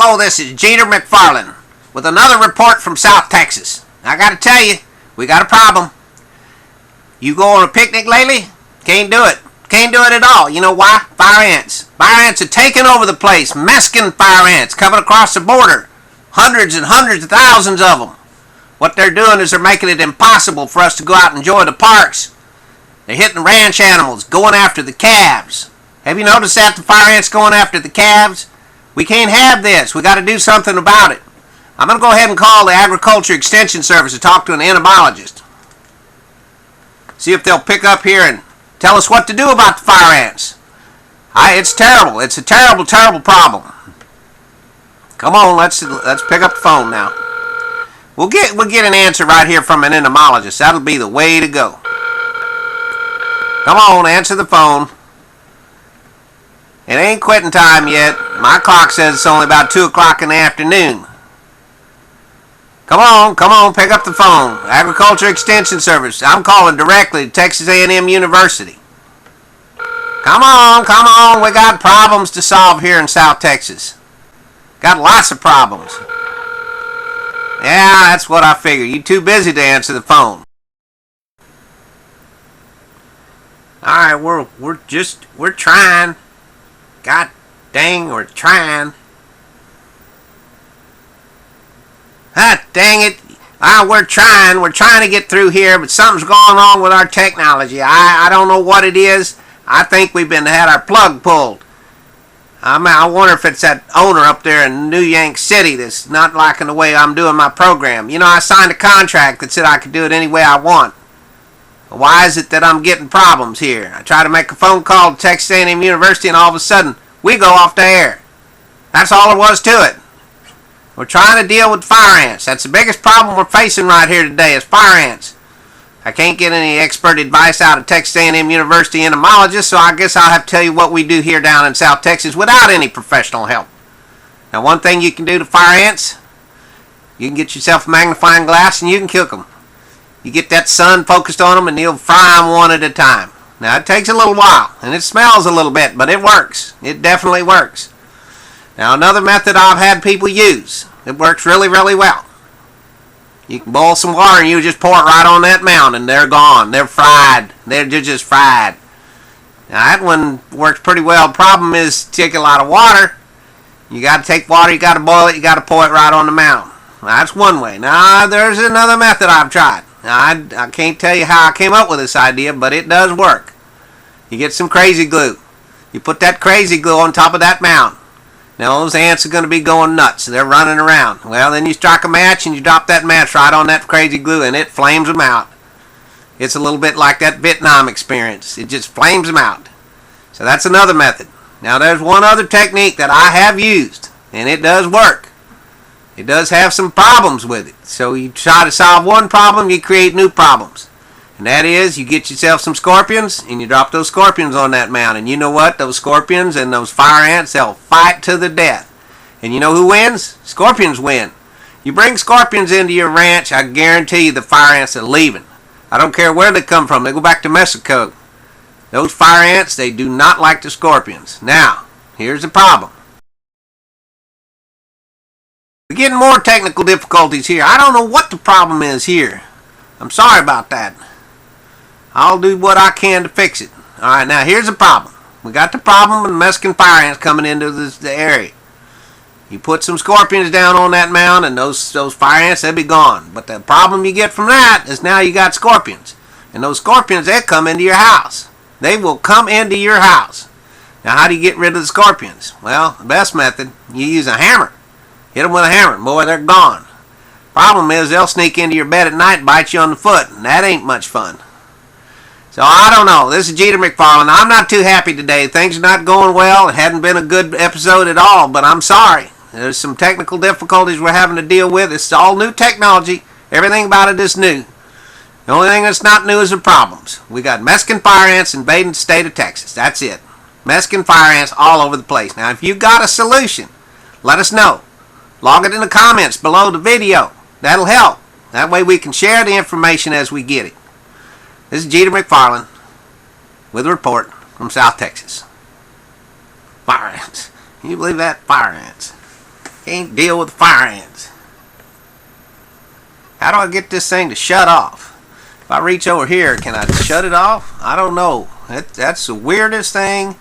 Hello, this is Geeter McFarlin with another report from South Texas. I gotta tell you, we got a problem. You go on a picnic lately? Can't do it. Can't do it at all. You know why? Fire ants. Fire ants are taking over the place. Mexican fire ants coming across the border. Hundreds and hundreds of thousands of them. What they're doing is they're making it impossible for us to go out and enjoy the parks. They're hitting ranch animals, going after the calves. Have you noticed that, the fire ants going after the calves? We can't have this. We got to do something about it. I'm going to go ahead and call the Agriculture Extension Service to talk to an entomologist. See if they'll pick up here and tell us what to do about the fire ants. It's terrible. It's a terrible, terrible problem. Come on, let's pick up the phone now. We'll get an answer right here from an entomologist. That'll be the way to go. Come on, answer the phone. It ain't quitting time yet. My clock says it's only about 2 o'clock in the afternoon. Come on, pick up the phone. Agriculture Extension Service. I'm calling directly to Texas A&M University. Come on, we got problems to solve here in South Texas. Got lots of problems. Yeah, that's what I figured. You too busy to answer the phone. Alright, we're trying. God dang, we're trying. Ah, dang it. We're trying to get through here, but something's going on with our technology. I don't know what it is. I think we've had our plug pulled. I wonder if it's that owner up there in New Yank City that's not liking the way I'm doing my program. You know, I signed a contract that said I could do it any way I want. Why is it that I'm getting problems here? I try to make a phone call to Texas A&M University and all of a sudden we go off the air. That's all there was to it. We're trying to deal with fire ants. That's the biggest problem we're facing right here today is fire ants. I can't get any expert advice out of Texas A&M University entomologists, so I guess I'll have to tell you what we do here down in South Texas without any professional help. Now, one thing you can do to fire ants, you can get yourself a magnifying glass and you can cook them. You get that sun focused on them and you'll fry them one at a time. Now, it takes a little while and it smells a little bit, but it works. It definitely works. Now, another method I've had people use, it works really, really well. You can boil some water and you just pour it right on that mound and they're gone. They're fried. They're just fried. Now, that one works pretty well. The problem is take a lot of water. You got to take water, you got to boil it, you got to pour it right on the mound. Now, that's one way. Now, there's another method I've tried. Now, I can't tell you how I came up with this idea, but it does work. You get some crazy glue. You put that crazy glue on top of that mound. Now, those ants are going to be going nuts. They're running around. Well, then you strike a match and you drop that match right on that crazy glue and it flames them out. It's a little bit like that Vietnam experience. It just flames them out. So that's another method. Now, there's one other technique that I have used, and it does work. It does have some problems with it. So you try to solve one problem, you create new problems. And that is, you get yourself some scorpions, and you drop those scorpions on that mound. And you know what? Those scorpions and those fire ants, they'll fight to the death. And you know who wins? Scorpions win. You bring scorpions into your ranch, I guarantee you the fire ants are leaving. I don't care where they come from. They go back to Mexico. Those fire ants, they do not like the scorpions. Now, here's the problem. We're getting more technical difficulties here. I don't know what the problem is here. I'm sorry about that. I'll do what I can to fix it. Alright, now here's the problem. We got the problem with Mexican fire ants coming into the area. You put some scorpions down on that mound and those fire ants, they'll be gone. But the problem you get from that is now you got scorpions. And those scorpions, they'll come into your house. They will come into your house. Now, how do you get rid of the scorpions? Well, the best method, you use a hammer. Hit them with a hammer. Boy, they're gone. Problem is, they'll sneak into your bed at night and bite you on the foot, and that ain't much fun. So, I don't know. This is Geeter McFarlin. I'm not too happy today. Things are not going well. It hadn't been a good episode at all, but I'm sorry. There's some technical difficulties we're having to deal with. It's all new technology. Everything about it is new. The only thing that's not new is the problems. We got Mexican fire ants invading the state of Texas. That's it. Mexican fire ants all over the place. Now, if you got a solution, let us know. Log it in the comments below the video. That'll help. That way we can share the information as we get it. This is Geeter McFarlin with a report from South Texas. Fire ants. Can you believe that? Fire ants. Can't deal with fire ants. How do I get this thing to shut off? If I reach over here, can I shut it off? I don't know. That's the weirdest thing